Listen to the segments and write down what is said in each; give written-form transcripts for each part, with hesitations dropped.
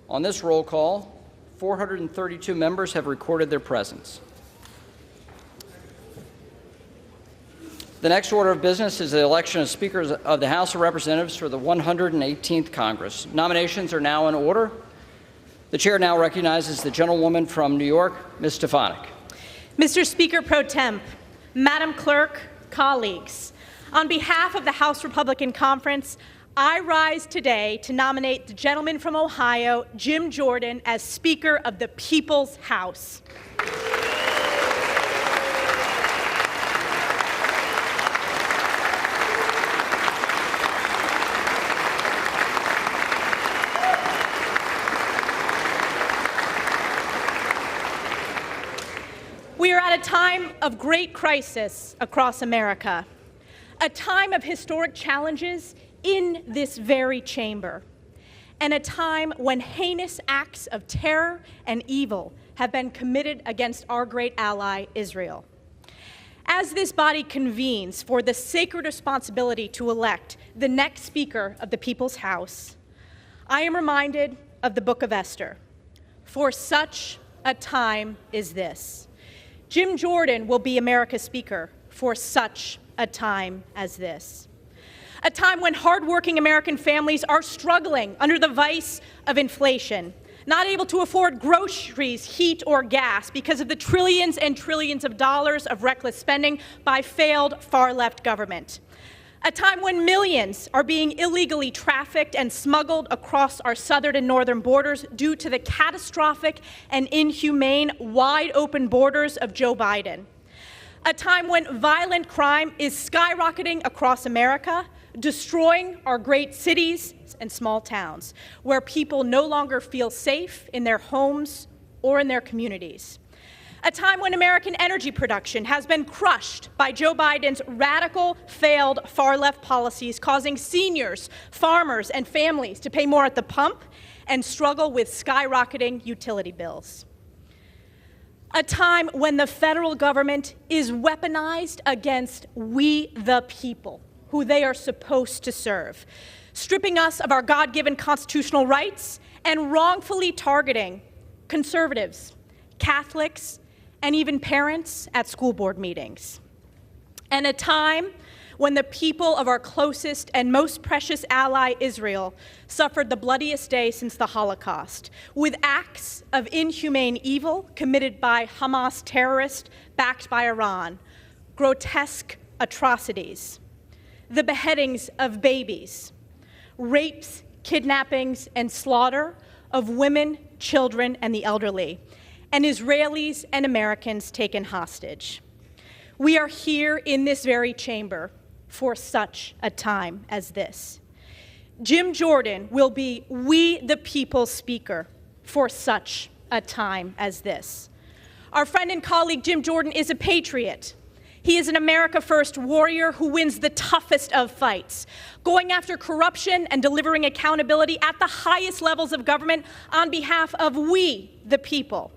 On this roll call, 432 members have recorded their presence. The next order of business is the election of speakers of the House of Representatives for the 118th Congress. Nominations are now in order. The chair now recognizes the gentlewoman from New York, Ms. Stefanik. Mr. Speaker Pro Temp, Madam Clerk, colleagues, on behalf of the House Republican Conference, I rise today to nominate the gentleman from Ohio, Jim Jordan, as Speaker of the People's House. We are at a time of great crisis across America, a time of historic challenges in this very chamber, and a time when heinous acts of terror and evil have been committed against our great ally, Israel. As this body convenes for the sacred responsibility to elect the next Speaker of the People's House, I am reminded of the Book of Esther. For such a time is this. Jim Jordan will be America's Speaker for such a time as this. A time when hardworking American families are struggling under the vice of inflation, not able to afford groceries, heat, or gas because of the trillions and trillions of dollars of reckless spending by failed far-left government. A time when millions are being illegally trafficked and smuggled across our southern and northern borders due to the catastrophic and inhumane wide-open borders of Joe Biden. A time when violent crime is skyrocketing across America, destroying our great cities and small towns, where people no longer feel safe in their homes or in their communities. A time when American energy production has been crushed by Joe Biden's radical, failed, far-left policies, causing seniors, farmers, and families to pay more at the pump and struggle with skyrocketing utility bills. A time when the federal government is weaponized against we the people, who they are supposed to serve, stripping us of our God-given constitutional rights and wrongfully targeting conservatives, Catholics, and even parents at school board meetings. And a time when the people of our closest and most precious ally, Israel, suffered the bloodiest day since the Holocaust, with acts of inhumane evil committed by Hamas terrorists backed by Iran, grotesque atrocities, the beheadings of babies, rapes, kidnappings, and slaughter of women, children, and the elderly, and Israelis and Americans taken hostage. We are here in this very chamber for such a time as this. Jim Jordan will be we the people's Speaker for such a time as this. Our friend and colleague Jim Jordan is a patriot. He is an America First warrior who wins the toughest of fights, going after corruption and delivering accountability at the highest levels of government on behalf of we the people.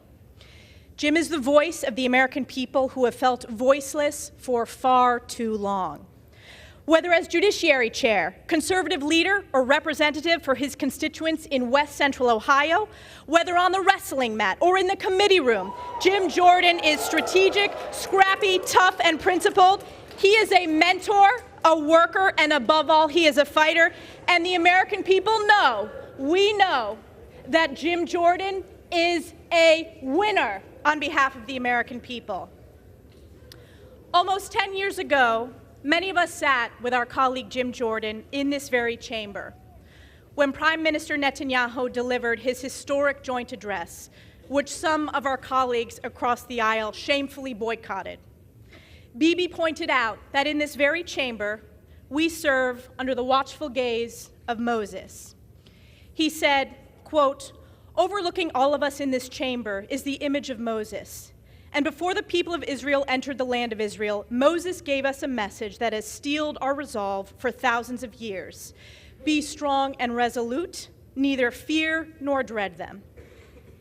Jim is the voice of the American people who have felt voiceless for far too long. Whether as Judiciary Chair, conservative leader, or representative for his constituents in West Central Ohio, whether on the wrestling mat or in the committee room, Jim Jordan is strategic, scrappy, tough, and principled. He is a mentor, a worker, and above all, he is a fighter. And the American people know, we know, that Jim Jordan is a winner on behalf of the American people. Almost 10 years ago, many of us sat with our colleague Jim Jordan in this very chamber when Prime Minister Netanyahu delivered his historic joint address, which some of our colleagues across the aisle shamefully boycotted. Bibi pointed out that in this very chamber, we serve under the watchful gaze of Moses. He said, quote, "Overlooking all of us in this chamber is the image of Moses. And before the people of Israel entered the land of Israel, Moses gave us a message that has steeled our resolve for thousands of years. Be strong and resolute, neither fear nor dread them."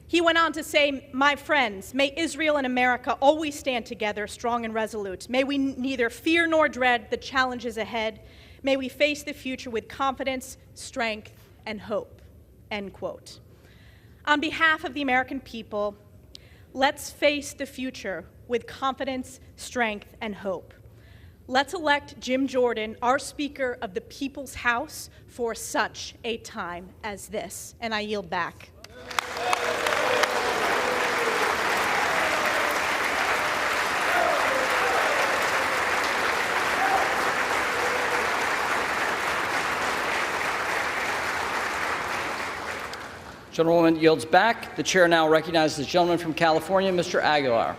He went on to say, "My friends, may Israel and America always stand together, strong and resolute. May we neither fear nor dread the challenges ahead. May we face the future with confidence, strength, and hope." end quote. On behalf of the American people, let's face the future with confidence, strength, and hope. Let's elect Jim Jordan, our Speaker of the People's House, for such a time as this. And I yield back. Gentlewoman yields back. The chair now recognizes the gentleman from California, Mr. Aguilar.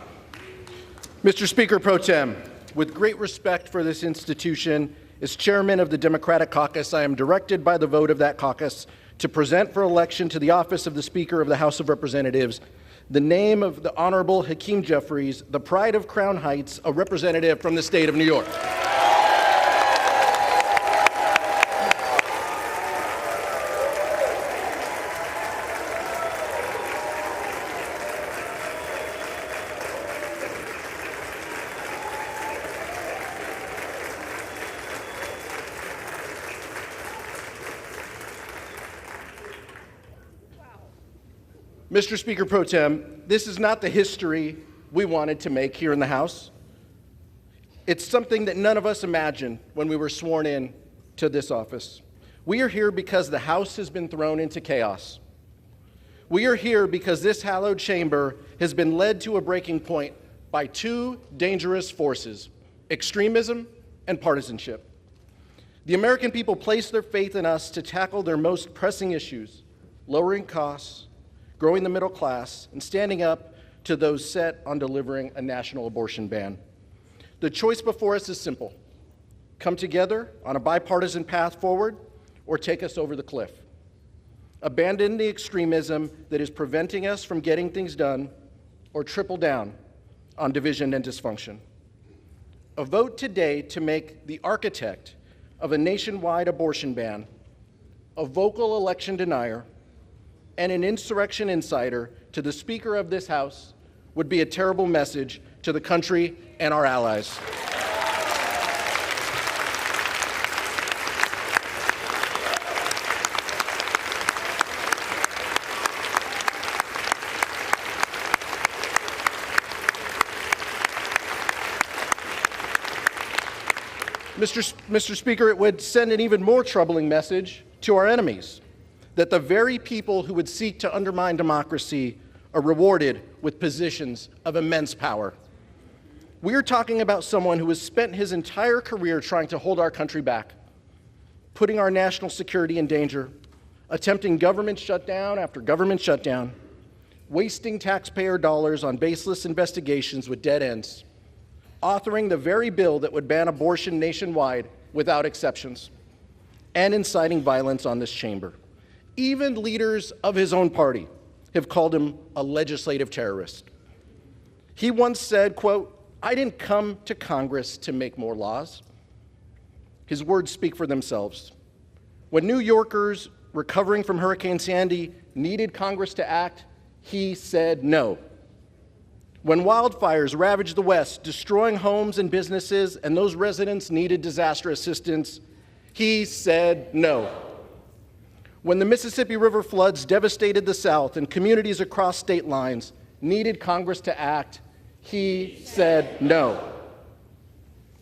Mr. Speaker Pro Tem, with great respect for this institution, as chairman of the Democratic Caucus, I am directed by the vote of that caucus to present for election to the office of the Speaker of the House of Representatives the name of the Honorable Hakeem Jeffries, the pride of Crown Heights, a representative from the state of New York. Mr. Speaker Pro Tem, this is not the history we wanted to make here in the House. It's something that none of us imagined when we were sworn in to this office. We are here because the House has been thrown into chaos. We are here because this hallowed chamber has been led to a breaking point by two dangerous forces: extremism and partisanship. The American people place their faith in us to tackle their most pressing issues: lowering costs, growing the middle class, and standing up to those set on delivering a national abortion ban. The choice before us is simple: come together on a bipartisan path forward, or take us over the cliff. Abandon the extremism that is preventing us from getting things done, or triple down on division and dysfunction. A vote today to make the architect of a nationwide abortion ban a vocal election denier and an insurrection insider to the Speaker of this House would be a terrible message to the country and our allies. Mr. Speaker, it would send an even more troubling message to our enemies, that the very people who would seek to undermine democracy are rewarded with positions of immense power. We are talking about someone who has spent his entire career trying to hold our country back, putting our national security in danger, attempting government shutdown after government shutdown, wasting taxpayer dollars on baseless investigations with dead ends, authoring the very bill that would ban abortion nationwide without exceptions, and inciting violence on this chamber. Even leaders of his own party have called him a legislative terrorist. He once said, quote, "I didn't come to Congress to make more laws." His words speak for themselves. When New Yorkers recovering from Hurricane Sandy needed Congress to act, he said no. When wildfires ravaged the West, destroying homes and businesses, and those residents needed disaster assistance, he said no. When the Mississippi River floods devastated the South and communities across state lines needed Congress to act, he said no.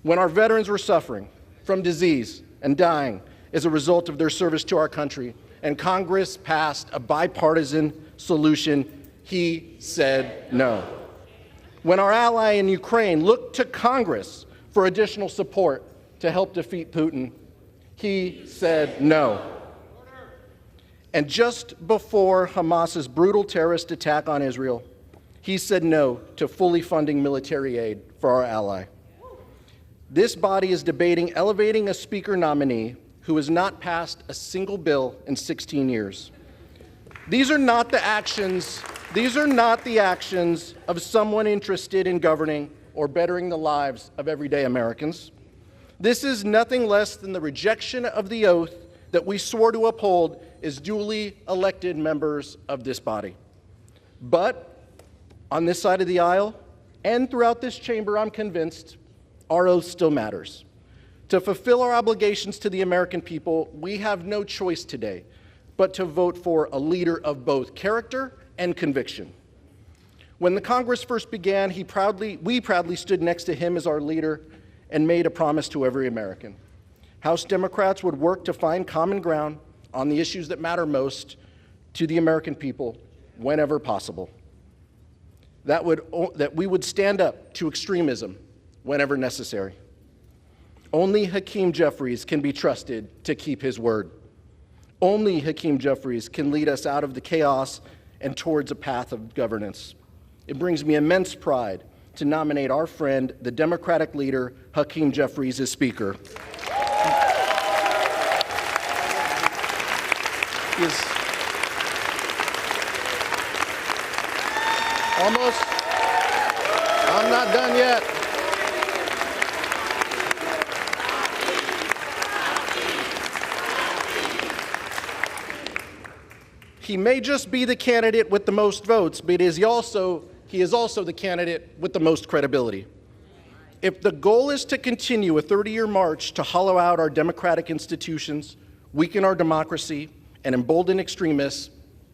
When our veterans were suffering from disease and dying as a result of their service to our country, and Congress passed a bipartisan solution, he said no. When our ally in Ukraine looked to Congress for additional support to help defeat Putin, he said no. And just before Hamas's brutal terrorist attack on Israel, he said no to fully funding military aid for our ally. This body is debating elevating a speaker nominee who has not passed a single bill in 16 years. These are not the actions of someone interested in governing or bettering the lives of everyday Americans. This is nothing less than the rejection of the oath that we swore to uphold as duly elected members of this body. But on this side of the aisle and throughout this chamber, I'm convinced our oath still matters. To fulfill our obligations to the American people, we have no choice today but to vote for a leader of both character and conviction. When the Congress first began, we proudly stood next to him as our leader and made a promise to every American. House Democrats would work to find common ground on the issues that matter most to the American people whenever possible. That we would stand up to extremism whenever necessary. Only Hakeem Jeffries can be trusted to keep his word. Only Hakeem Jeffries can lead us out of the chaos and towards a path of governance. It brings me immense pride to nominate our friend, the Democratic leader, Hakeem Jeffries, as Speaker. Almost. I'm not done yet. He may just be the candidate with the most votes, but he is also the candidate with the most credibility. If the goal is to continue a 30-year march to hollow out our democratic institutions, weaken our democracy, and embolden extremists,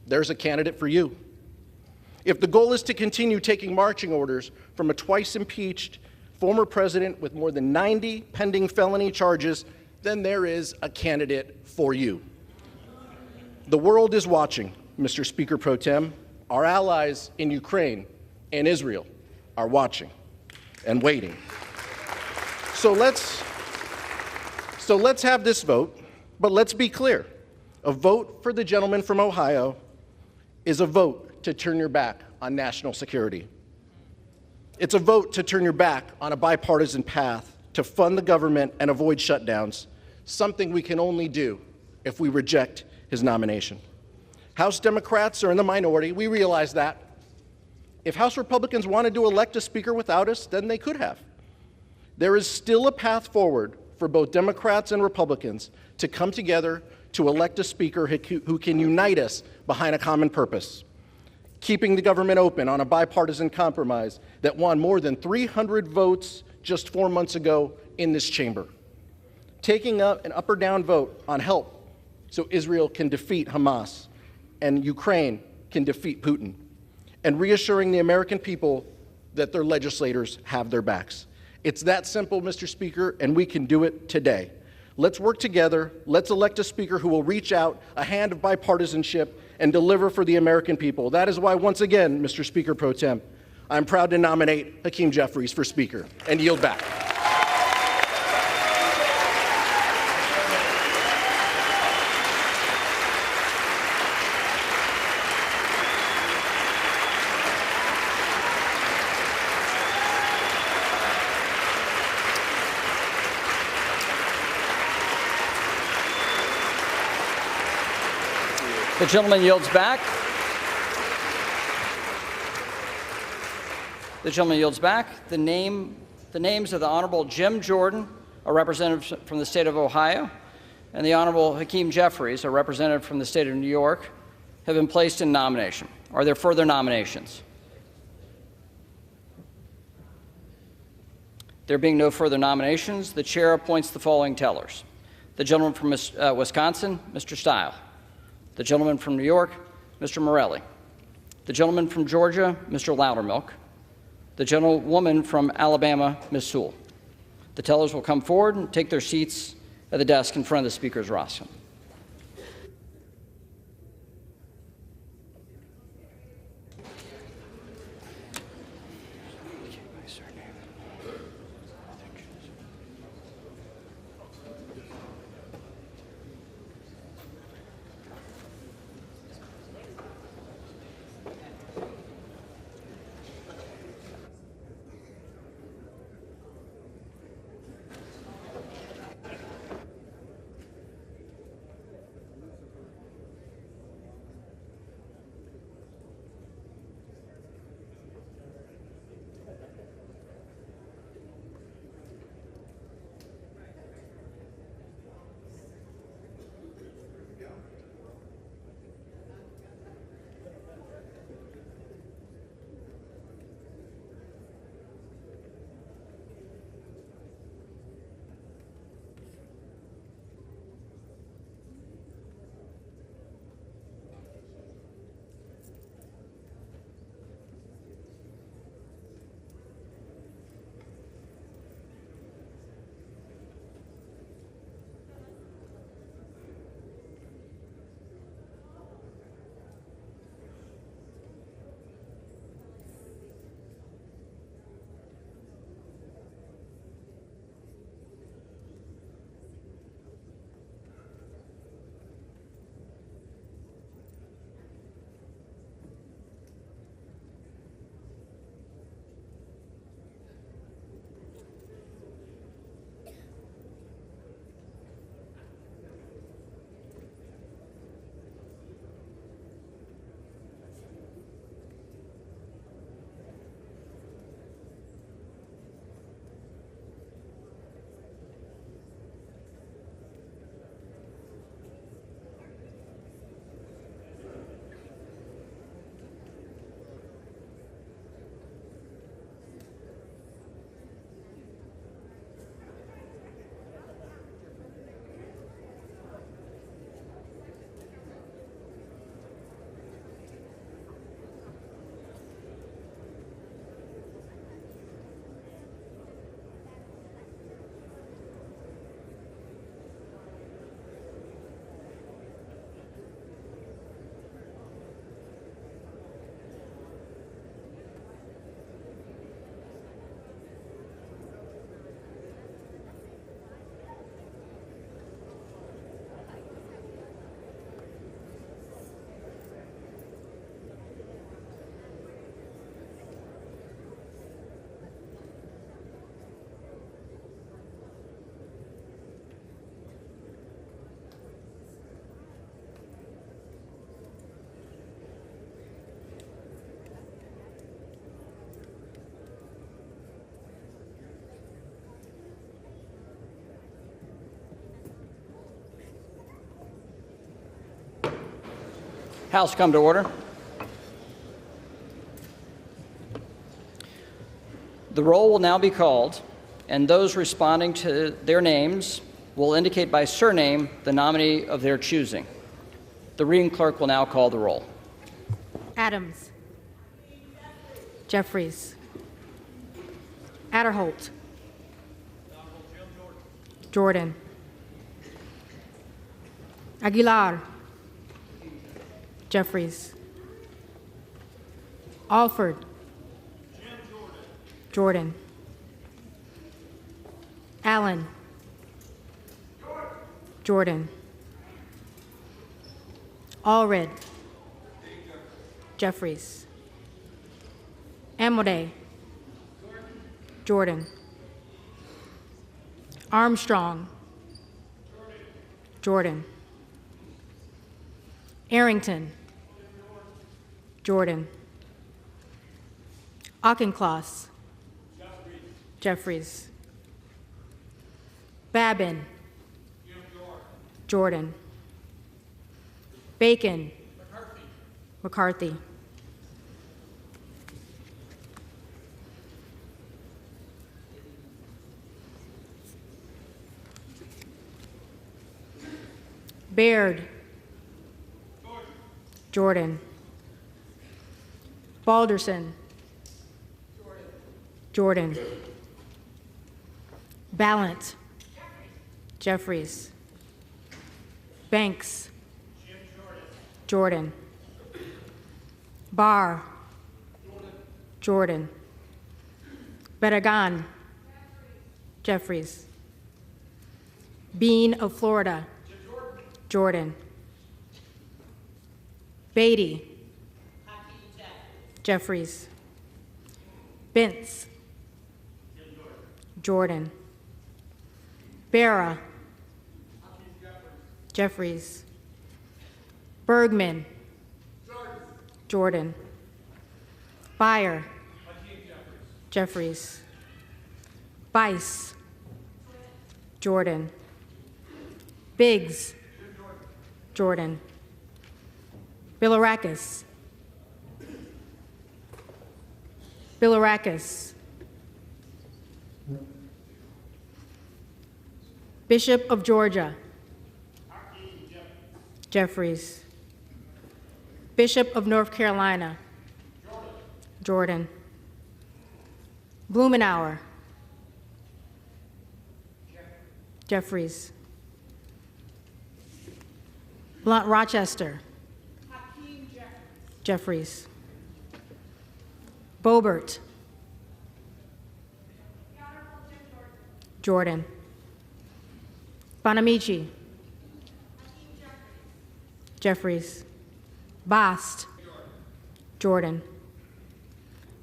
there's a candidate for you. If the goal is to continue taking marching orders from a twice-impeached former president with more than 90 pending felony charges, then there is a candidate for you. The world is watching, Mr. Speaker Pro Tem. Our allies in Ukraine and Israel are watching and waiting. So let's have this vote, but let's be clear. A vote for the gentleman from Ohio is a vote to turn your back on national security. It's a vote to turn your back on a bipartisan path to fund the government and avoid shutdowns, something we can only do if we reject his nomination. House Democrats are in the minority. We realize that. If House Republicans wanted to elect a speaker without us, then they could have. There is still a path forward for both Democrats and Republicans to come together to elect a speaker who can unite us behind a common purpose, keeping the government open on a bipartisan compromise that won more than 300 votes just 4 months ago in this chamber, taking up an up or down vote on help so Israel can defeat Hamas and Ukraine can defeat Putin, and reassuring the American people that their legislators have their backs. It's that simple, Mr. Speaker, and we can do it today. Let's work together. Let's elect a speaker who will reach out a hand of bipartisanship and deliver for the American people. That is why, once again, Mr. Speaker Pro Tem, I'm proud to nominate Hakeem Jeffries for Speaker and yield back. The gentleman yields back. The gentleman yields back. The names of the Honorable Jim Jordan, a representative from the state of Ohio, and the Honorable Hakeem Jeffries, a representative from the state of New York, have been placed in nomination. Are there further nominations? There being no further nominations, the chair appoints the following tellers. The gentleman from Wisconsin, Mr. Stile. The gentleman from New York, Mr. Morelli. The gentleman from Georgia, Mr. Loudermilk. The gentlewoman from Alabama, Ms. Sewell. The tellers will come forward and take their seats at the desk in front of the Speaker's rostrum. House come to order. The roll will now be called, and those responding to their names will indicate by surname the nominee of their choosing. The reading clerk will now call the roll. Adams. Jeffries. Adderholt. Jordan. Aguilar. Jeffries. Alford. Jordan. Allen. Jordan. Allred. Jeffries. Amodei. Jordan. Armstrong. Jordan. Arrington. Jordan. Auchincloss. Jeffries. Babin. Jordan. Bacon. McCarthy. Baird. Jordan. Balderson. Jordan. Ballant. Jeffries. Banks. Jordan. Barr. Jordan. Barragan. Jeffries. Bean of Florida. Jordan. Beatty. Jeffries. Bentz. Jordan. Barra. Jeffries. Bergman. Jordan. Beyer. Jeffries. Bice. Jordan. Biggs. Jordan. Bilirakis. Bilirakis. Bishop of Georgia. Jeffries. Bishop of North Carolina. Jordan. Blumenauer. Jeffries. Blunt Rochester. Jeffries. Boebert. Jordan. Bonamici. Jeffries. Bast. Jordan.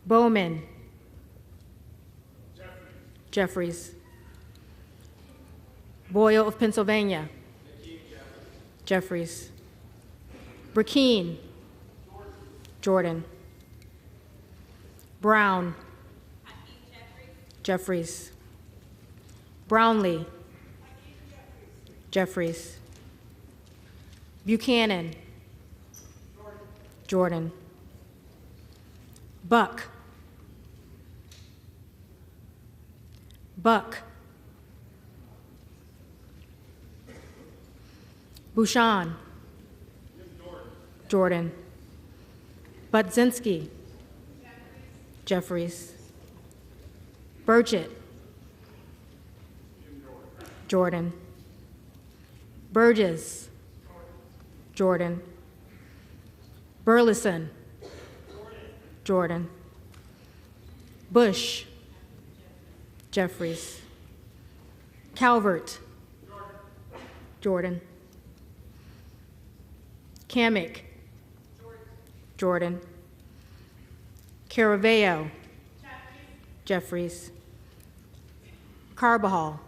Bowman. Jeffries. Boyle of Pennsylvania. Jeffries. Burkeen. Jordan. Brown. Jeffries. Brownlee. Jeffries. Buchanan. Jordan. Buck. Buck. Bouchon. Jordan. Budzinski. Jeffries. Burchett. Jordan. Burgess. Jordan. Burleson. Jordan. Bush. Jeffries. Calvert. Jordan. Kamick. Jordan. Caraveo. Jeffries. Carbajal.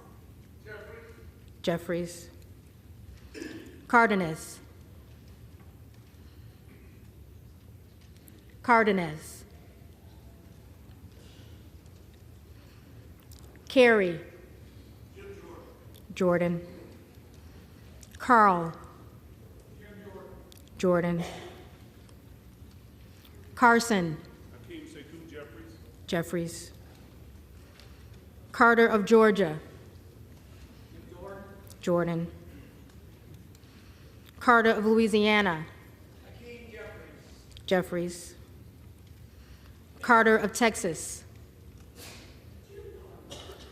Jeffries. Cardenas. Cardenas. Carey. Jordan. Carl. Jordan. Carson. Jeffries. Carter of Georgia. Jordan. Carter of Louisiana. Jeffries. Carter of Texas.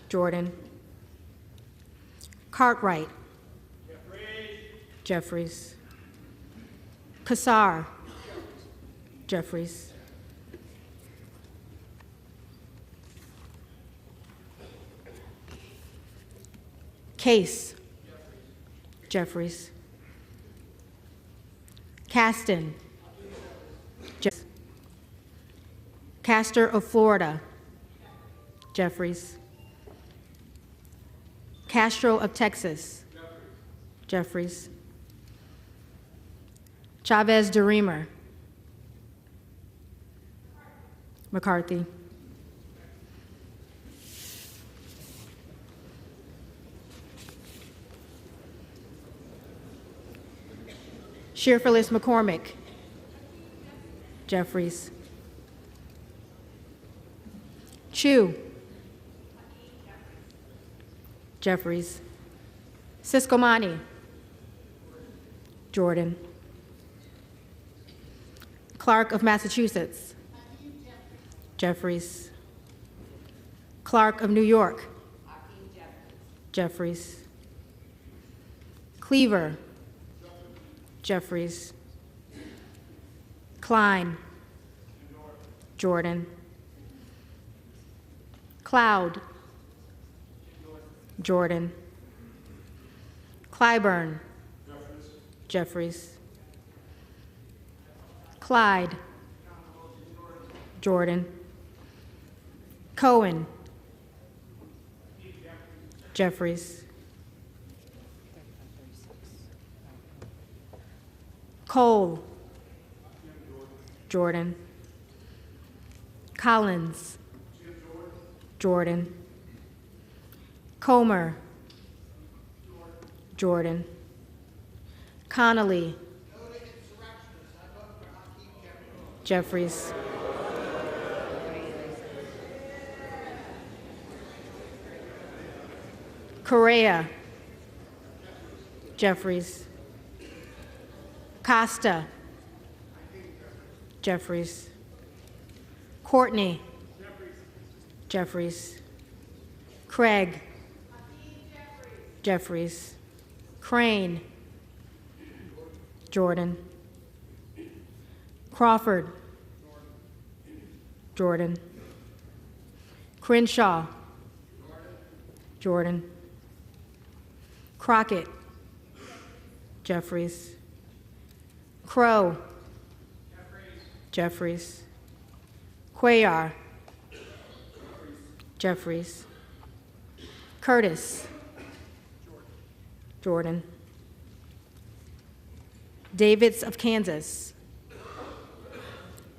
Jordan. Cartwright. Jeffries. Kassar. Jeffries. Case. Jeffries. Caston. Castor of Florida. Jeffries. Castro of Texas. Jeffries. Chavez DeReamer. McCarthy. Shearfillis McCormick. Jeffries. Chu. Jeffries. Siscomani. Jordan. Clark of Massachusetts. Jeffries. Clark of New York. Jeffries. Cleaver. Jeffries. Klein. Jordan. Cloud. Jordan. Clyburn. Jeffries. Clyde. Jordan. Cohen. Jeffries. Cole. Jordan. Collins. Jordan. Comer. Jordan. Connolly. Jeffries. Correa. Jeffries. Costa. Jeffries. Courtney. Jeffries. Craig. Jeffries. Crane. Jordan. Crawford. Jordan. Crenshaw. Jordan. Crockett. Jeffries. Crow. Jeffries. Cuellar. Jeffries. Curtis. Jordan. Davids of Kansas.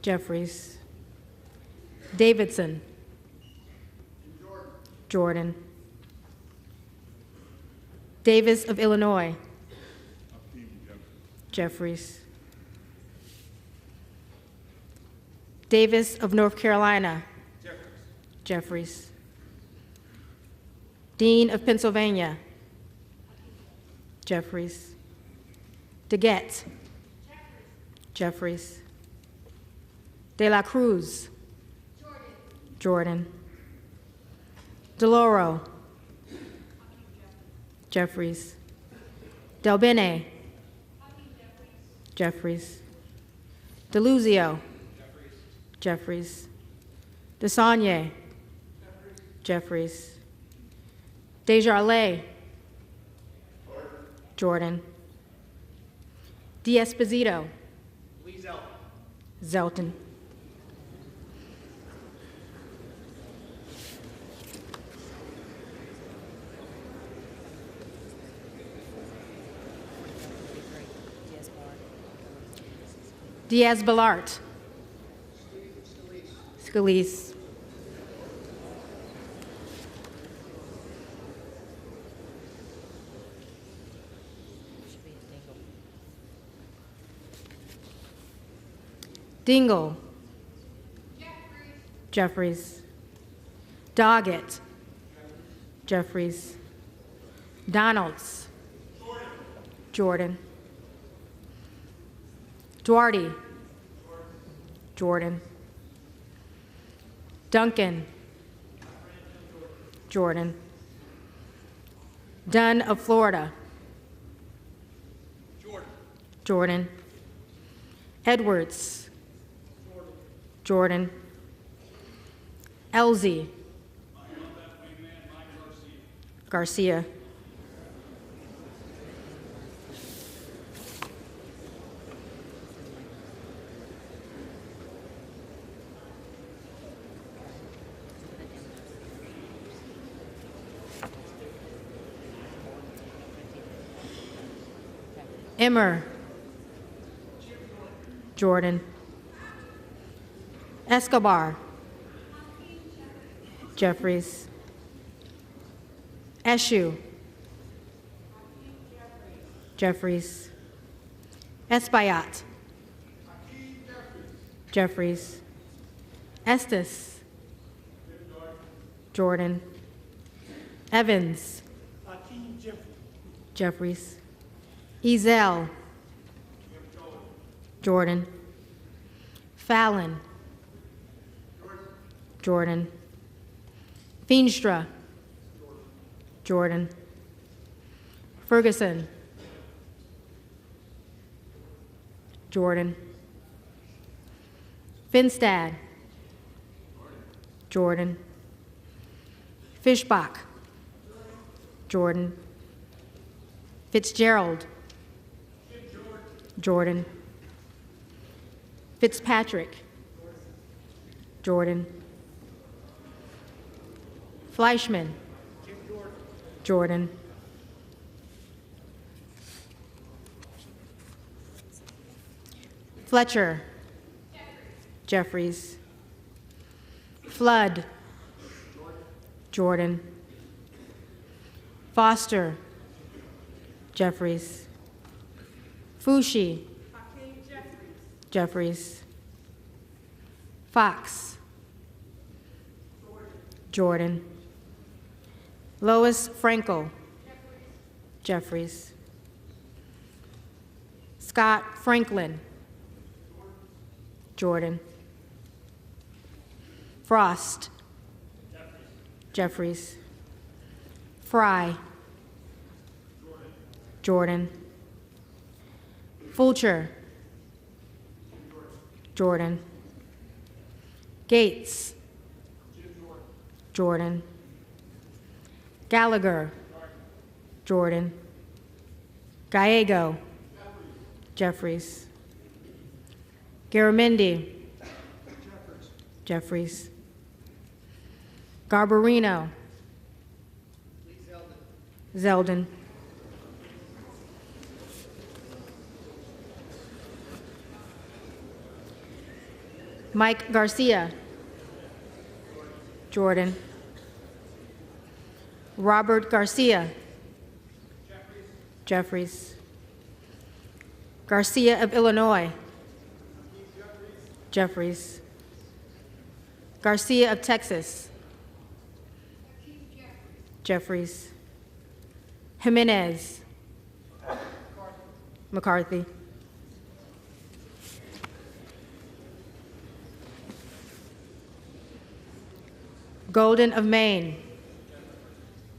Jeffries. Davidson. Jordan. Davis of Illinois. Jeffries. Davis of North Carolina. Jeffries. Dean of Pennsylvania. Jeffries. DeGette. Jeffries. De la Cruz. Jordan. DeLauro. Jeffries. Del Bene. Jeffries. DeLuzio. Jeffries. DeSaulnier. Jeffries. Desjardins. Jordan. D'Esposito. Zelton. Diaz-Balart. Scalise. Dingle. Jeffries. Doggett. Jeffries. Donalds. Jordan. Duarte. Jordan. Duncan. Jordan. Dunn of Florida. Jordan. Edwards. Jordan. Elsie. Garcia. Emmer. Jordan. Escobar. Jeffries. Eshu. Jeffries. Espaillat. Jeffries. Estes. Jordan. Evans. Jeffries. Ezel. Jordan. Fallon. Jordan. Feenstra. Jordan. Ferguson. Jordan. Finstad. Jordan. Fishbach. Jordan. Fitzgerald. Jordan. Fitzpatrick. Jordan. Fleischman. Jordan. Fletcher. Jeffries. Flood. Jordan. Foster. Jeffries. Fushi. Jeffries. Fox. Jordan. Lois Frankel. Jeffries. Scott Franklin. Jordan. Frost. Jeffries. Fry. Jordan. Fulcher. Jordan. Gates. Jordan. Gallagher. Jordan. Gallego. Jeffries. Garamendi. Jeffries. Garbarino. Zeldin. Mike Garcia. Jordan. Robert Garcia. Jeffries. Garcia of Illinois. Jeffries. Garcia of Texas. Jeffries. Jimenez. McCarthy. Golden of Maine.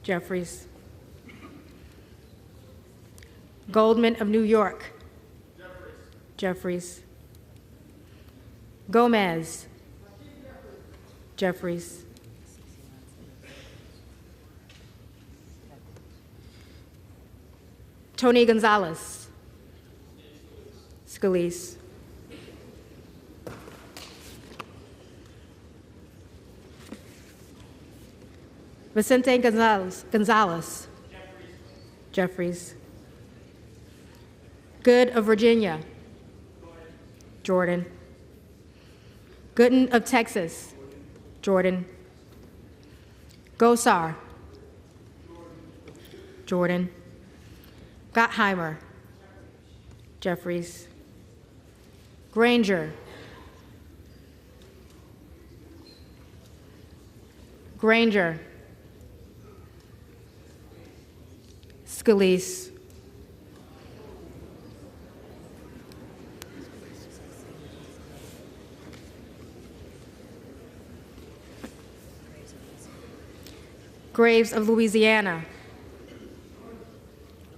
Jeffries. Goldman of New York. Jeffries. Gomez. Jeffries. Tony Gonzalez. Scalise. Vicente Gonzalez. Jeffries. Good of Virginia. Jordan. Gooden of Texas. Jordan. Gosar. Jordan. Gottheimer. Jeffries. Granger, Scalise, Graves of Louisiana,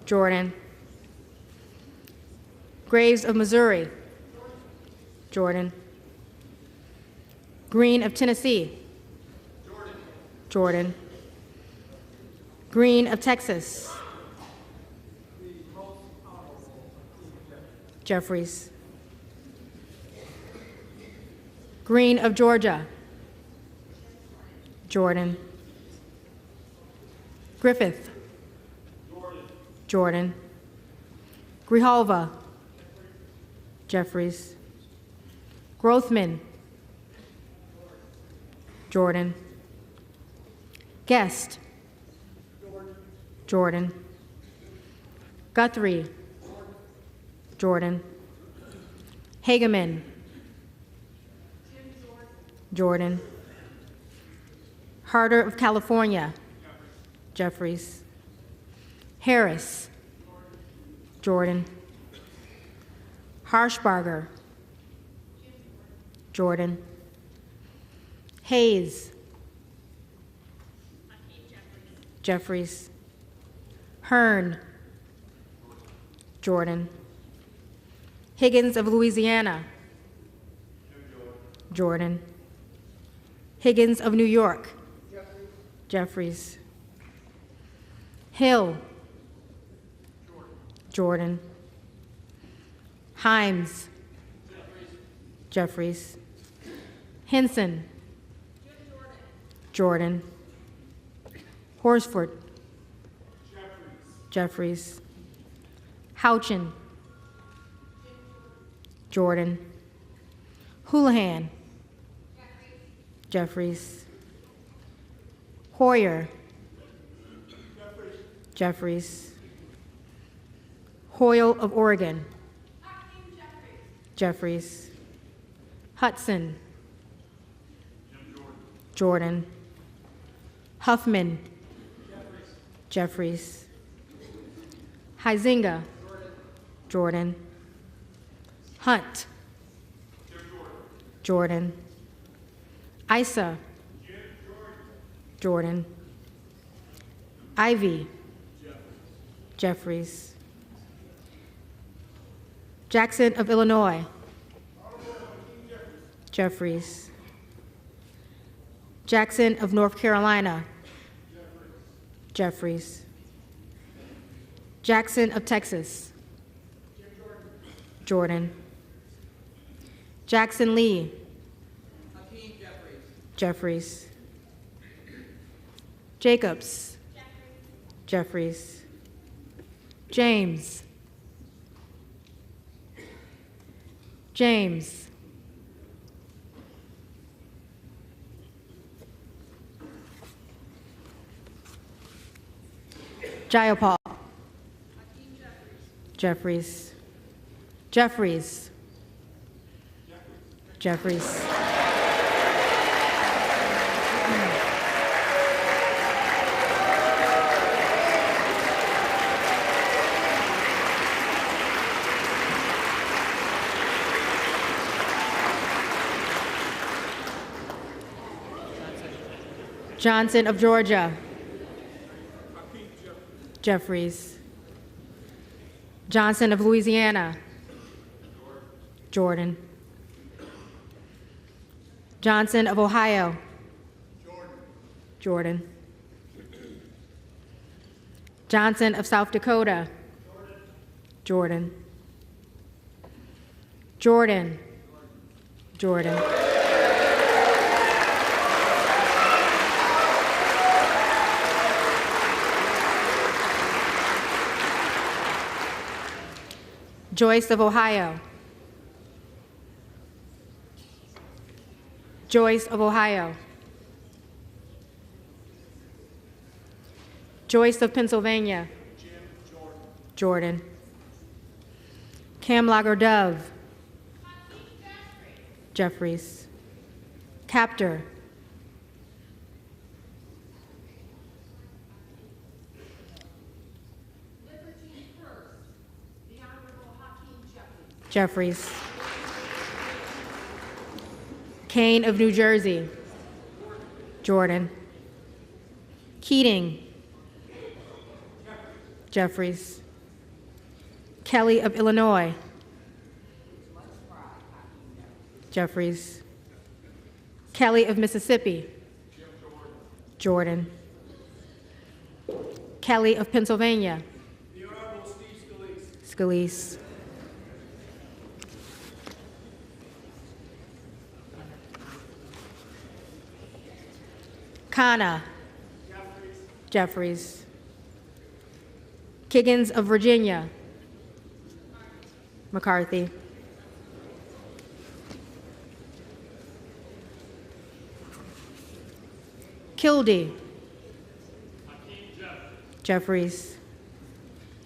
Jordan. Graves of Missouri, Jordan. Green of Tennessee, Jordan. Green of Texas, Jeffries. Green of Georgia, Jordan. Griffith, Jordan. Grijalva, Jeffries. Grothman, Jordan. Guest, Jordan. Guthrie, Jordan. Hageman, Jordan. Harder of California, Jeffries. Harris, Jordan. Harshbarger, Jordan. Hayes, Jeffries. Hearn, Jordan. Higgins of Louisiana, Jordan. Higgins of New York, Jeffries. Hill, Jordan. Himes, Jeffries. Henson, Jordan. Horsford, Jeffries. Houchin, Jordan. Houlihan, Jeffries. Hoyer, Jeffries. Hoyle of Oregon, Jeffries. Hudson, Jordan. Huffman, Jeffries. Huizinga, Jordan. Hunt, Jordan. Issa, Jordan. Ivy, Jeffries. Jackson of Illinois, Jeffries. Jackson of North Carolina, Jeffries. Jackson of Texas, Jordan. Jackson Lee, Jeffries. Jacobs, Jeffries. James, James. Jayapal, Jeffries. Jeffries, Jeffries. Johnson of Georgia, Jeffries. Johnson of Louisiana, Jordan. Johnson of Ohio, Jordan. Johnson of South Dakota, Jordan. Jordan, Jordan. Joyce of Ohio, Joyce of Ohio. Joyce of Pennsylvania, Jordan. Camlager Dove, Jeffries. Captor, Jeffries. Kane of New Jersey. Jordan. Keating. Jeffries. Kelly of Illinois. Jeffries. Kelly of Mississippi. Jordan. Kelly of Pennsylvania. The Honorable Steve Scalise. Scalise. Khanna. Jeffries. Kiggins of Virginia. McCarthy. Kildee. Jeffries.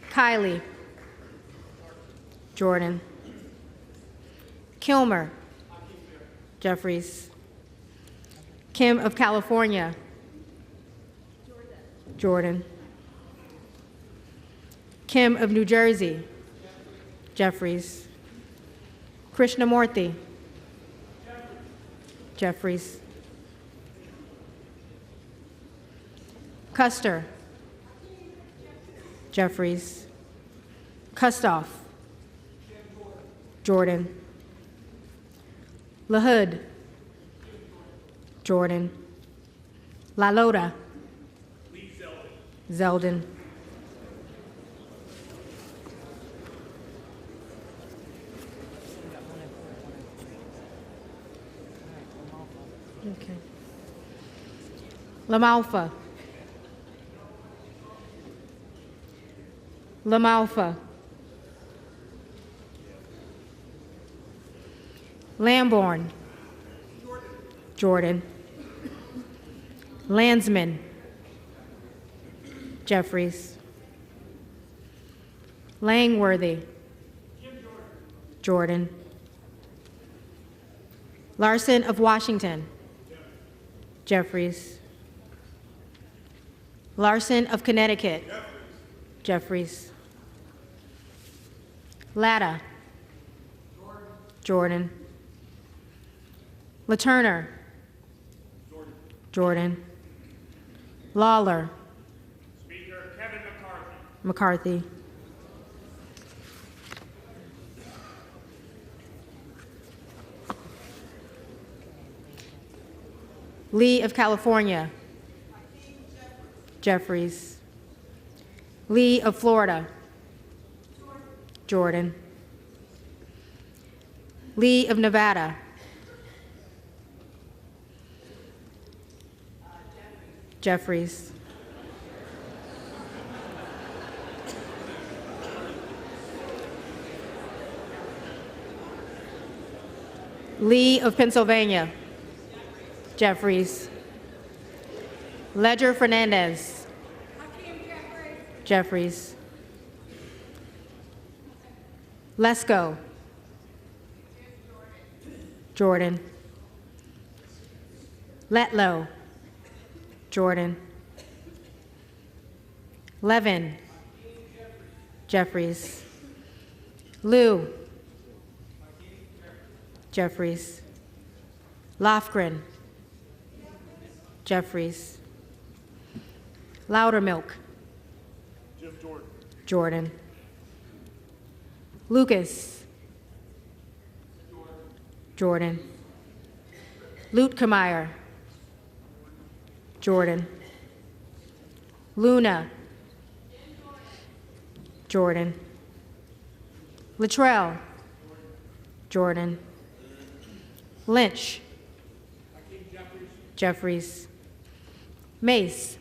Kiley. Jordan. Kilmer. Jeffries. Kim of California. Jordan. Kim of New Jersey. Jeffries. Krishnamurthy. Jeffries. Custer. Jeffries. Kustoff. Jordan. LaHood. Jordan. LaLota. Zeldin. Okay. LaMalfa. LaMalfa. Lamborn. Jordan. Landsman. Jeffries. Langworthy. Jordan. Larson of Washington. Jeffries. Larson of Connecticut. Jeffries. Latta. Jordan. LaTurner. Jordan. Lawler. Speaker Kevin McCarthy. McCarthy. Lee of California. Jeffries. Lee of Florida. Jordan. Lee of Nevada. Jeffries. Lee of Pennsylvania. Jeffries. Ledger Fernandez. Jeffries. Lesko. Jordan. Letlow. Jordan. Levin. Jeffries. Liu. Jeffries. Lofgren. Jeffries. Loudermilk. Jordan. Lucas. Jordan. Luetkemeyer. Jordan. Luna. Jordan. Luttrell. Jordan. Lynch. Jeffries. Mace.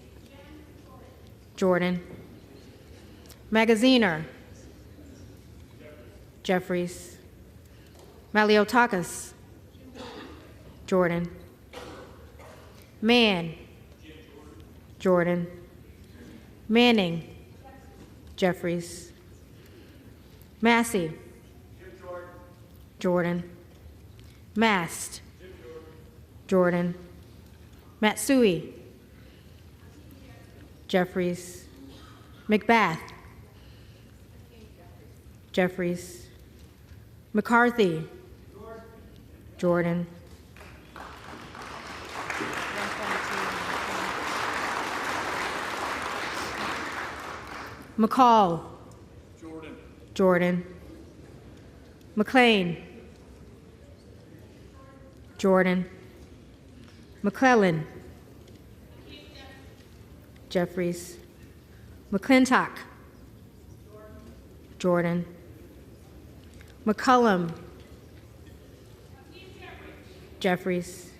Jordan. Magaziner. Jeffries. Maliotakis. Jordan. Mann. Jordan. Manning. Jeffries. Massey. Jordan. Mast. Jordan. Matsui. Jeffries. McBath. Jeffries. McCarthy. Jordan. McCall. Jordan. McLean. Jordan. McClellan. Jeffries. McClintock. Jordan. McCullum. Jeffries.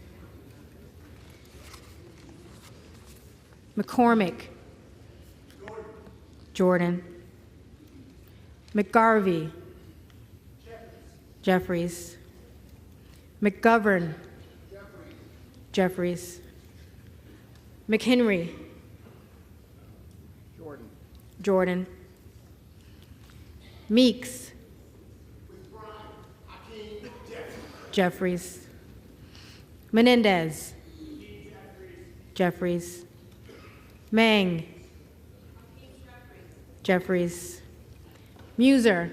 McCormick. Jordan. McGarvey. Jeffries. McGovern. Jeffries. McHenry. Jordan. Meeks. Jeffries. Menendez. Jeffries. Mang. Jeffries. Muser.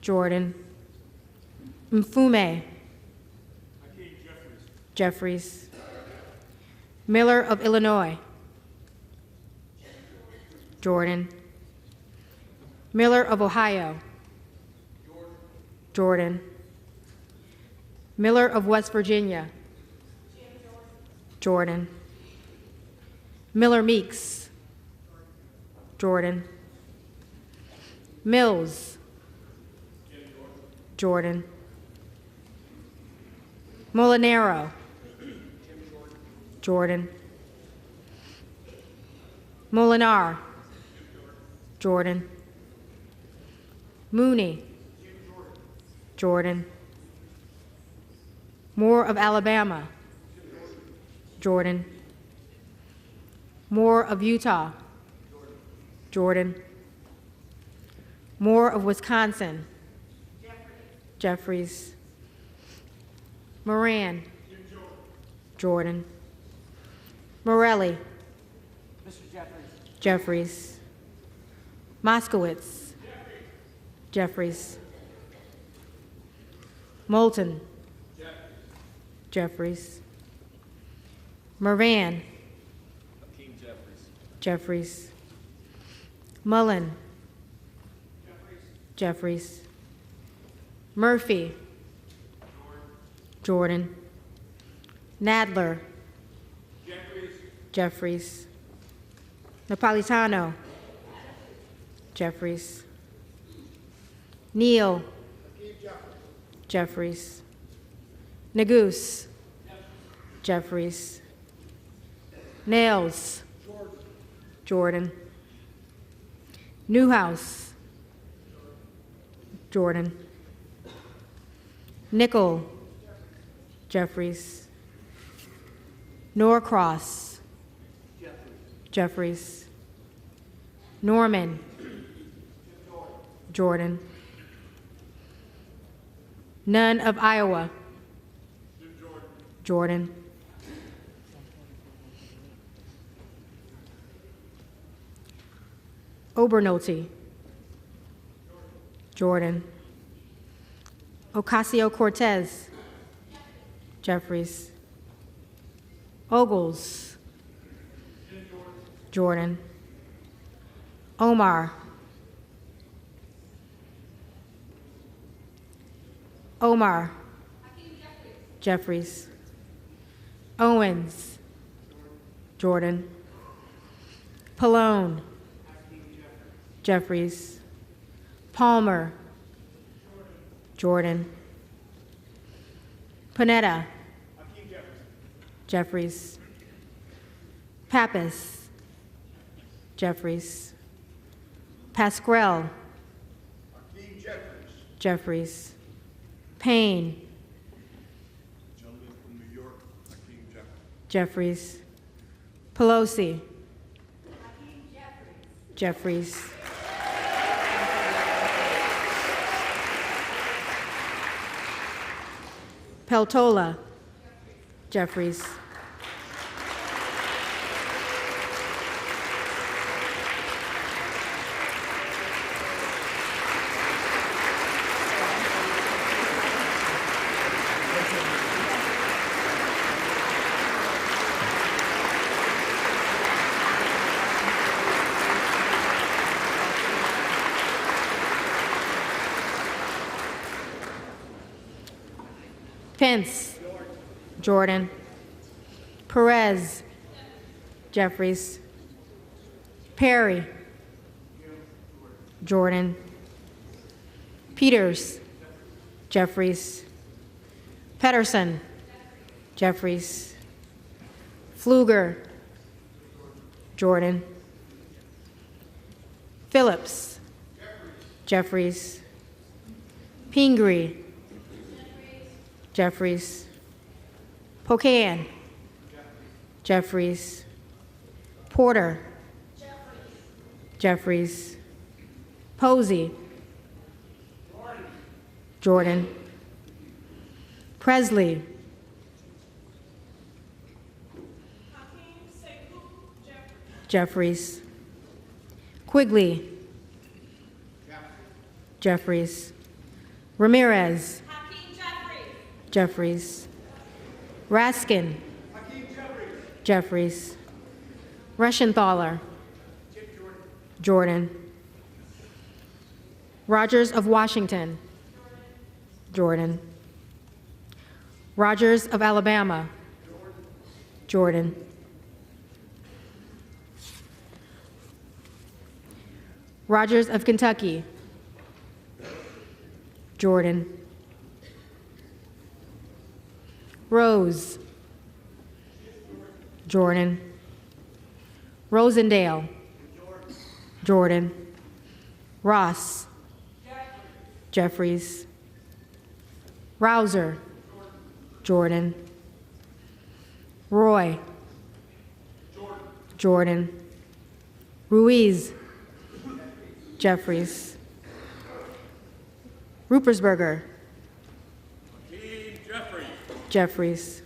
Jordan. Mfume. Jeffries. Miller of Illinois. Jordan. Miller of Ohio. Jordan. Miller of West Virginia. Jordan. Miller Meeks. Jordan. Mills. Jordan. Molinaro. Jordan. Molinar. Jordan. Mooney. Jordan. Moore of Alabama. Jordan. Moore of Utah. Jordan. Moore of Wisconsin. Jeffries. Moran. Jordan. Morelli. Jeffries. Moskowitz. Jeffries. Moulton. Jeffries. Moran. Jeffries. Mullen. Jeffries. Murphy. Jordan. Nadler. Jeffries. Napolitano. Jeffries. Neal. Jeffries. Nagoose. Jeffries. Nails. Jordan. Newhouse. Jordan. Nickel. Jeffries. Norcross. Jeffries. Norman. Jordan. Nunn of Iowa. Jordan. Obernolte. Jordan. Ocasio-Cortez. Jeffries. Ogles. Jordan. Omar. Omar. Jeffries. Owens. Jordan. Pallone. Jeffries. Palmer. Jordan. Panetta. Jeffries. Pappas. Jeffries. Pasquale. Jeffries. Payne. Gentleman from New York, Hakeem Jeffries. Pelosi. Jeffries. Peltola. Jeffries. Pence. Jordan. Perez. Jeffries. Perry. Jordan. Peters. Jeffries. Pedersen. Jeffries. Pfluger. Jordan. Phillips. Jeffries. Pingree. Jeffries. Pocan. Jeffries. Porter. Jeffries. Posey. Jordan. Presley. Jeffries. Quigley. Jeffries. Ramirez. Jeffries. Raskin. Jeffries. Reschenthaler. Jordan. Rogers of Washington. Jordan. Rogers of Alabama. Jordan. Rogers of Kentucky. Jordan. Rose. Jordan. Rosendale. Jordan. Ross. Jeffries. Rouser. Jordan. Roy. Jordan. Ruiz. Jeffries. Rupersberger. Jeffries.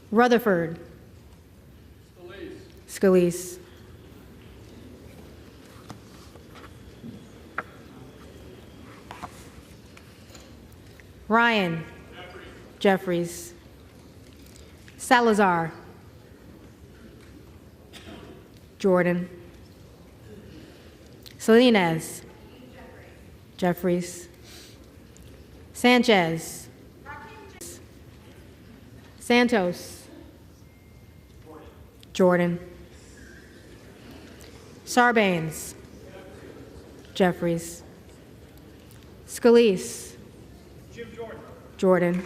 Rutherford. Scalise. Ryan. Jeffries. Salazar. Jordan. Salinas. Jeffries. Sanchez. Santos. Jordan. Sarbanes. Jeffries. Scalise. Jordan.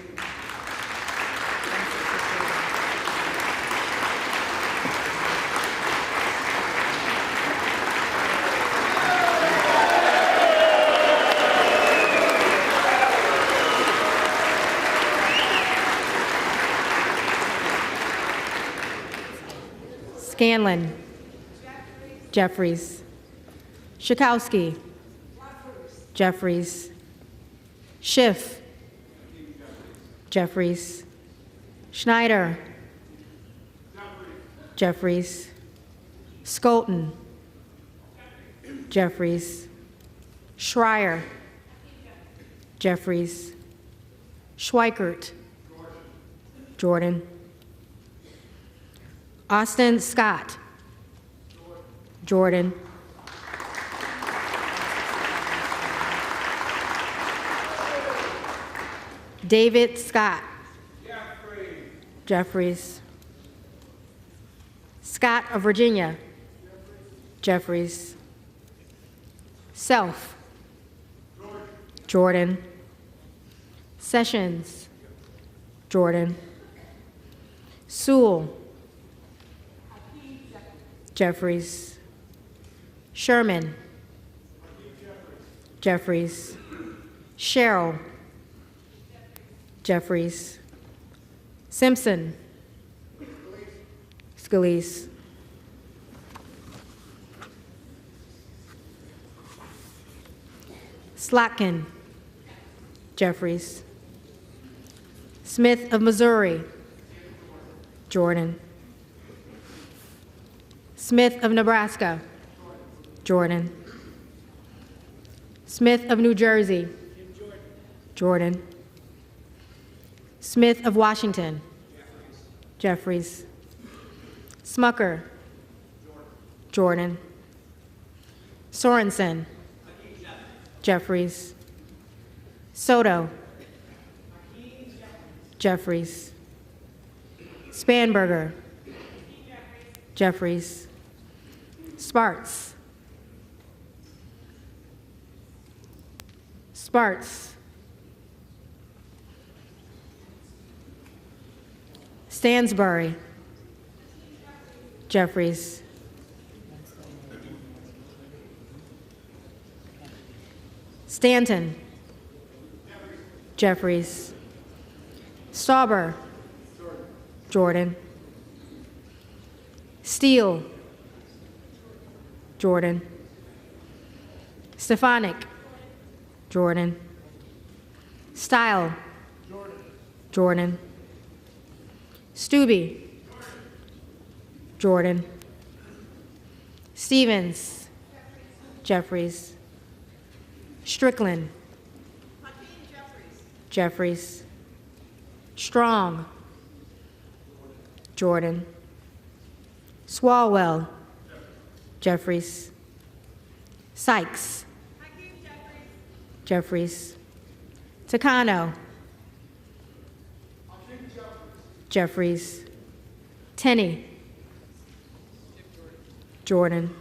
Scanlon. Jeffries. Schakowsky. Jeffries. Schiff. Jeffries. Schneider. Jeffries. Skolton. Jeffries. Schreier. Jeffries. Schweikert. Jordan. Austin Scott. Jordan. David Scott. Jeffries. Scott of Virginia. Jeffries. Self. Jordan. Sessions. Jordan. Sewell. Jeffries. Sherman. Jeffries. Sherrill. Jeffries. Simpson. Scalise. Slotkin. Jeffries. Smith of Missouri. Jordan. Smith of Nebraska. Jordan. Smith of New Jersey. Jordan. Smith of Washington. Jeffries. Smucker. Jordan. Sorensen. Jeffries. Soto. Jeffries. Spanberger. Jeffries. Sparts. Sparts. Stansbury. Jeffries. Stanton. Jeffries. Stauber. Jordan. Steele. Jordan. Stefanik. Jordan. Style. Jordan. Stubbe. Jordan. Stevens. Jeffries. Strickland. Jeffries. Strong. Jordan. Swalwell. Jeffries. Sykes. Jeffries. Takano. Jeffries. Tenney. Jordan.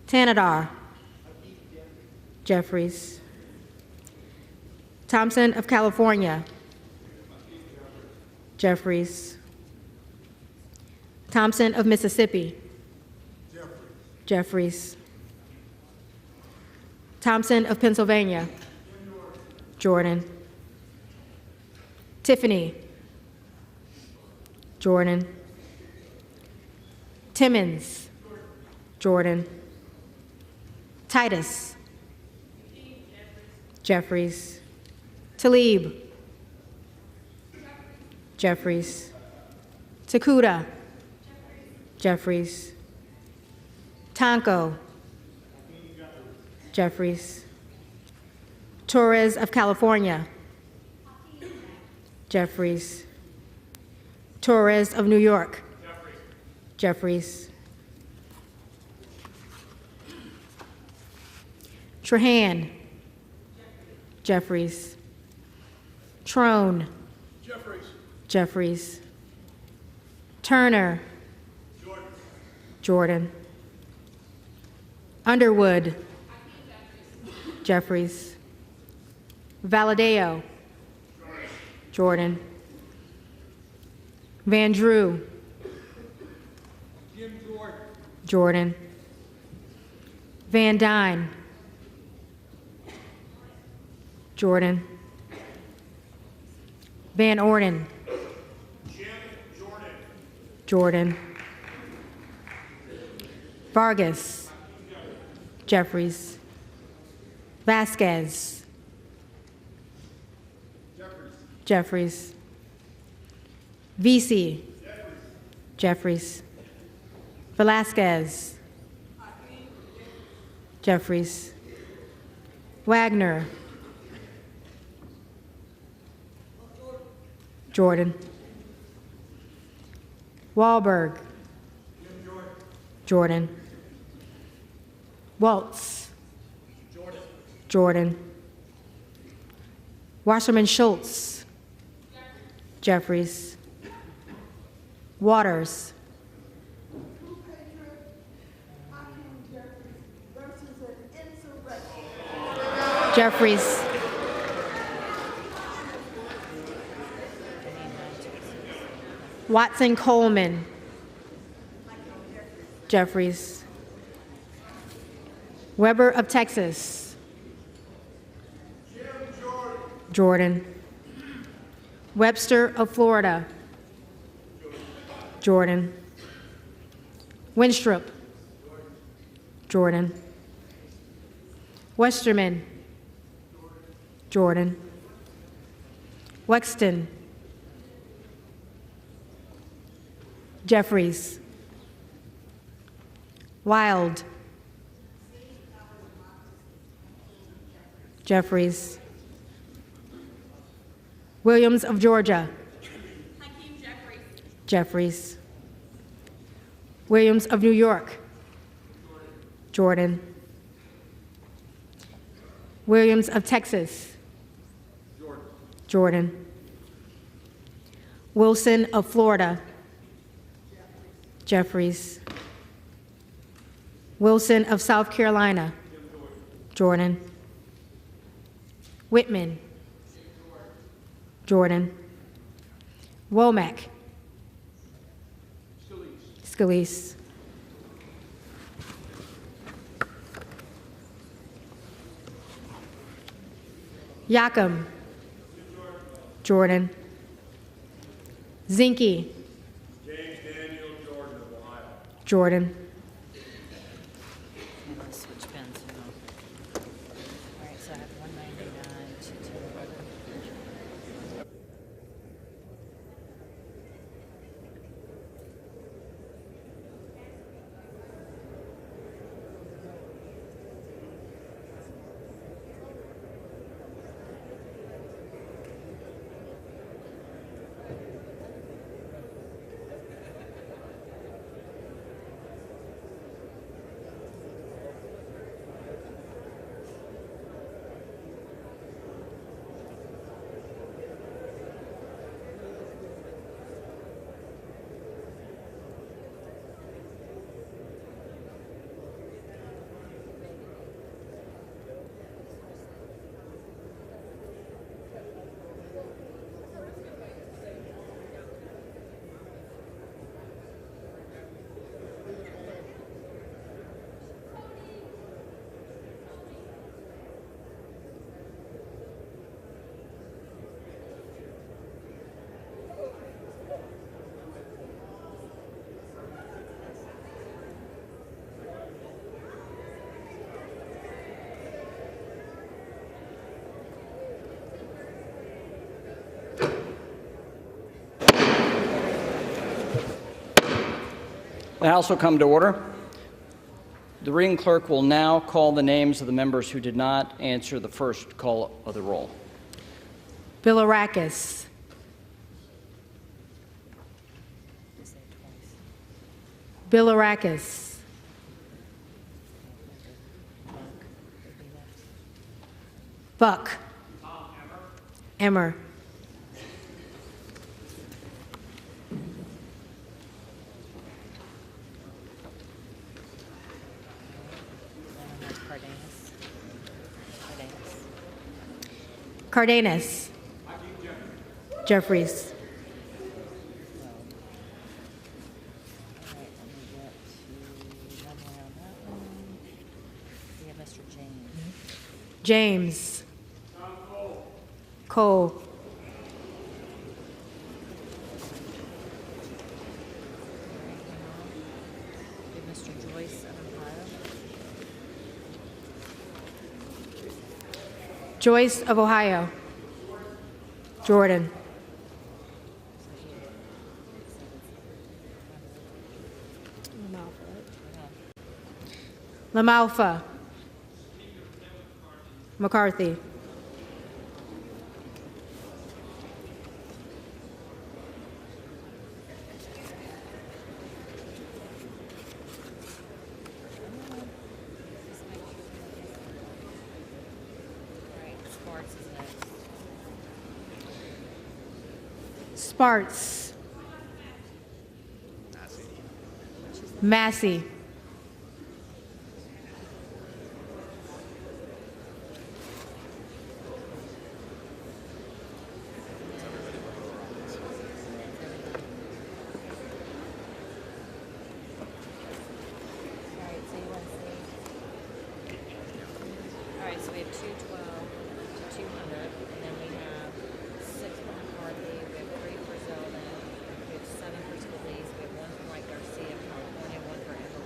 Tanadar. Jeffries. Thompson of California. Jeffries. Thompson of Mississippi. Jeffries. Thompson of Pennsylvania. Jordan. Tiffany. Jordan. Timmons. Jordan. Titus. Jeffries. Talib. Jeffries. Takuda. Jeffries. Tonko. Jeffries. Torres of California. Jeffries. Torres of New York. Jeffries. Trahan. Jeffries. Trone. Jeffries. Turner. Jordan. Underwood. Jeffries. Valadeo. Jordan. Van Drew. Jordan. Van Dyne. Jordan. Van Orden. Jordan. Vargas. Jeffries. Vasquez. Jeffries. VC. Jeffries. Velasquez. Jeffries. Wagner. Jordan. Wahlberg. Jordan. Waltz. Jordan. Wasserman Schultz. Jeffries. Waters. Jeffries. Watson Coleman. Jeffries. Weber of Texas. Jordan. Webster of Florida. Jordan. Winstrup. Jordan. Westerman. Jordan. Wexton. Jeffries. Wild. Jeffries. Williams of Georgia. Jeffries. Williams of New York. Jordan. Williams of Texas. Jordan. Wilson of Florida. Jeffries. Wilson of South Carolina. Jordan. Whitman. Jordan. Womack. Scalise. Yakum. Jordan. Zinke. James Daniel Jordan of Ohio. Jordan. I'm gonna switch pens. Hang on. All right, so I have 199, 211. The House will come to order. The reading clerk will now call the names of the members who did not answer the first call of the roll. Bilirakis. Say it twice. Bilirakis. Buck would be next. Buck. Emmer. And then that's Cardenas. Cardenas. Cardenas. Jeffries. All right, let me get to one more on that one. We have Mr. James. James. Cole. We have Mr. Joyce of Ohio. Joyce of Ohio. Jordan. LaMalfa. McCarthy. All right, Sparks is next. Sparts. Massey. All right, so you want to see? All right, so we have 212 to 200, and then we have 6 for McCarthy, we have 3 for Zeldin, we have 7 for Scalise, we have 1 for Mike Garcia, California, 1 for Amber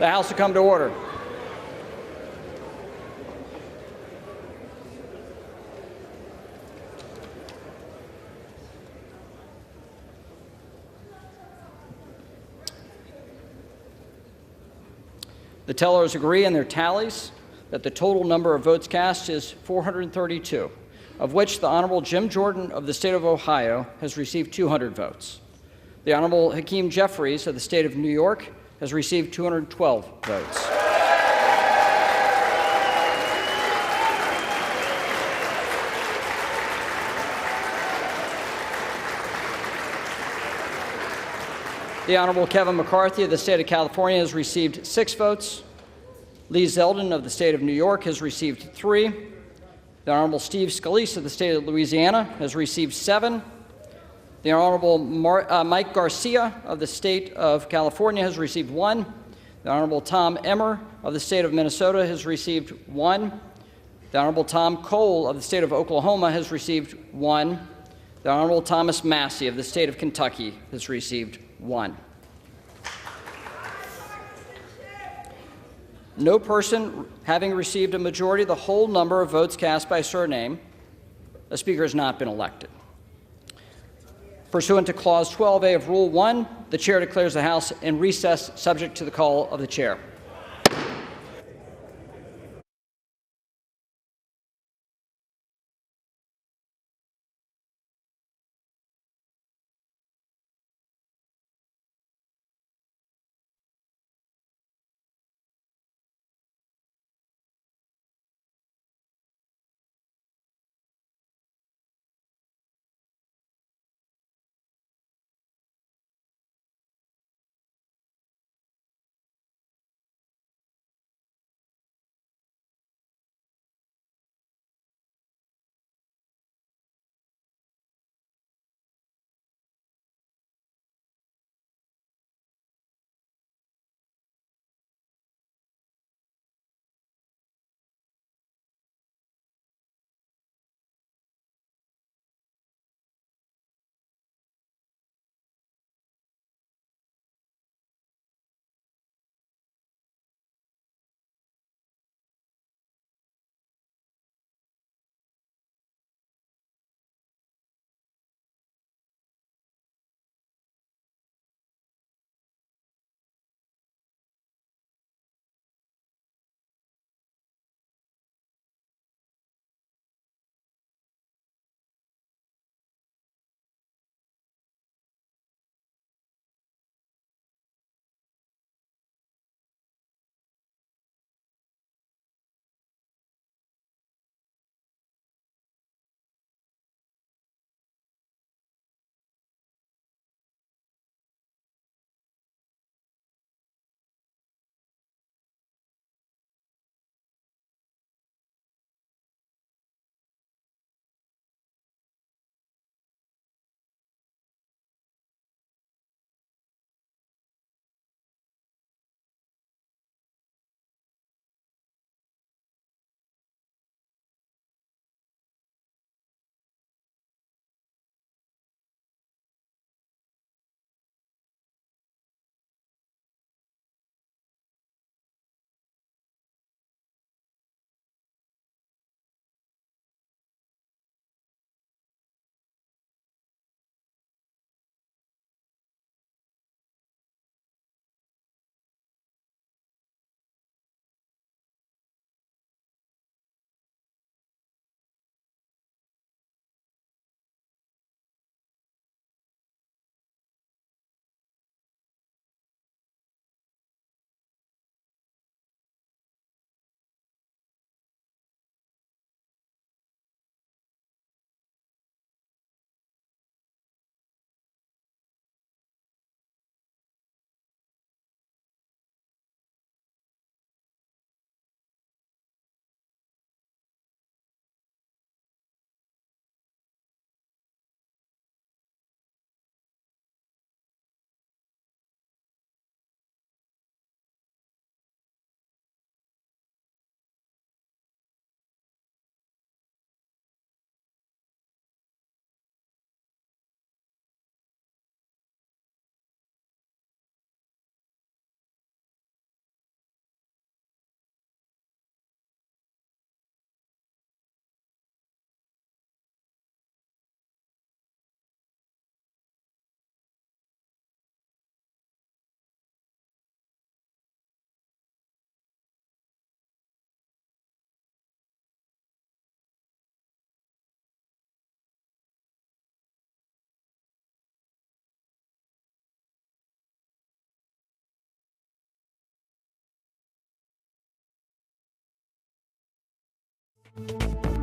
The House will come to order. The tellers agree in their tallies that the total number of votes cast is 432, of which the Honorable Jim Jordan of the state of Ohio has received 200 votes. The Honorable Hakeem Jeffries of the state of New York has received 212 votes. The Honorable Kevin McCarthy of the state of California has received 6 votes. Lee Zeldin of the state of New York has received 3. The Honorable Steve Scalise of the state of Louisiana has received 7. The Honorable Mike Garcia of the state of California has received 1. The Honorable Tom Emmer of the state of Minnesota has received 1. The Honorable Tom Cole of the state of Oklahoma has received 1. The Honorable Thomas Massey of the state of Kentucky has received 1. No person having received a majority of the whole number of votes cast by surname, a speaker has not been elected. Pursuant to Clause 12A of Rule 1, the chair declares the House in recess subject to the call of the chair. Aye.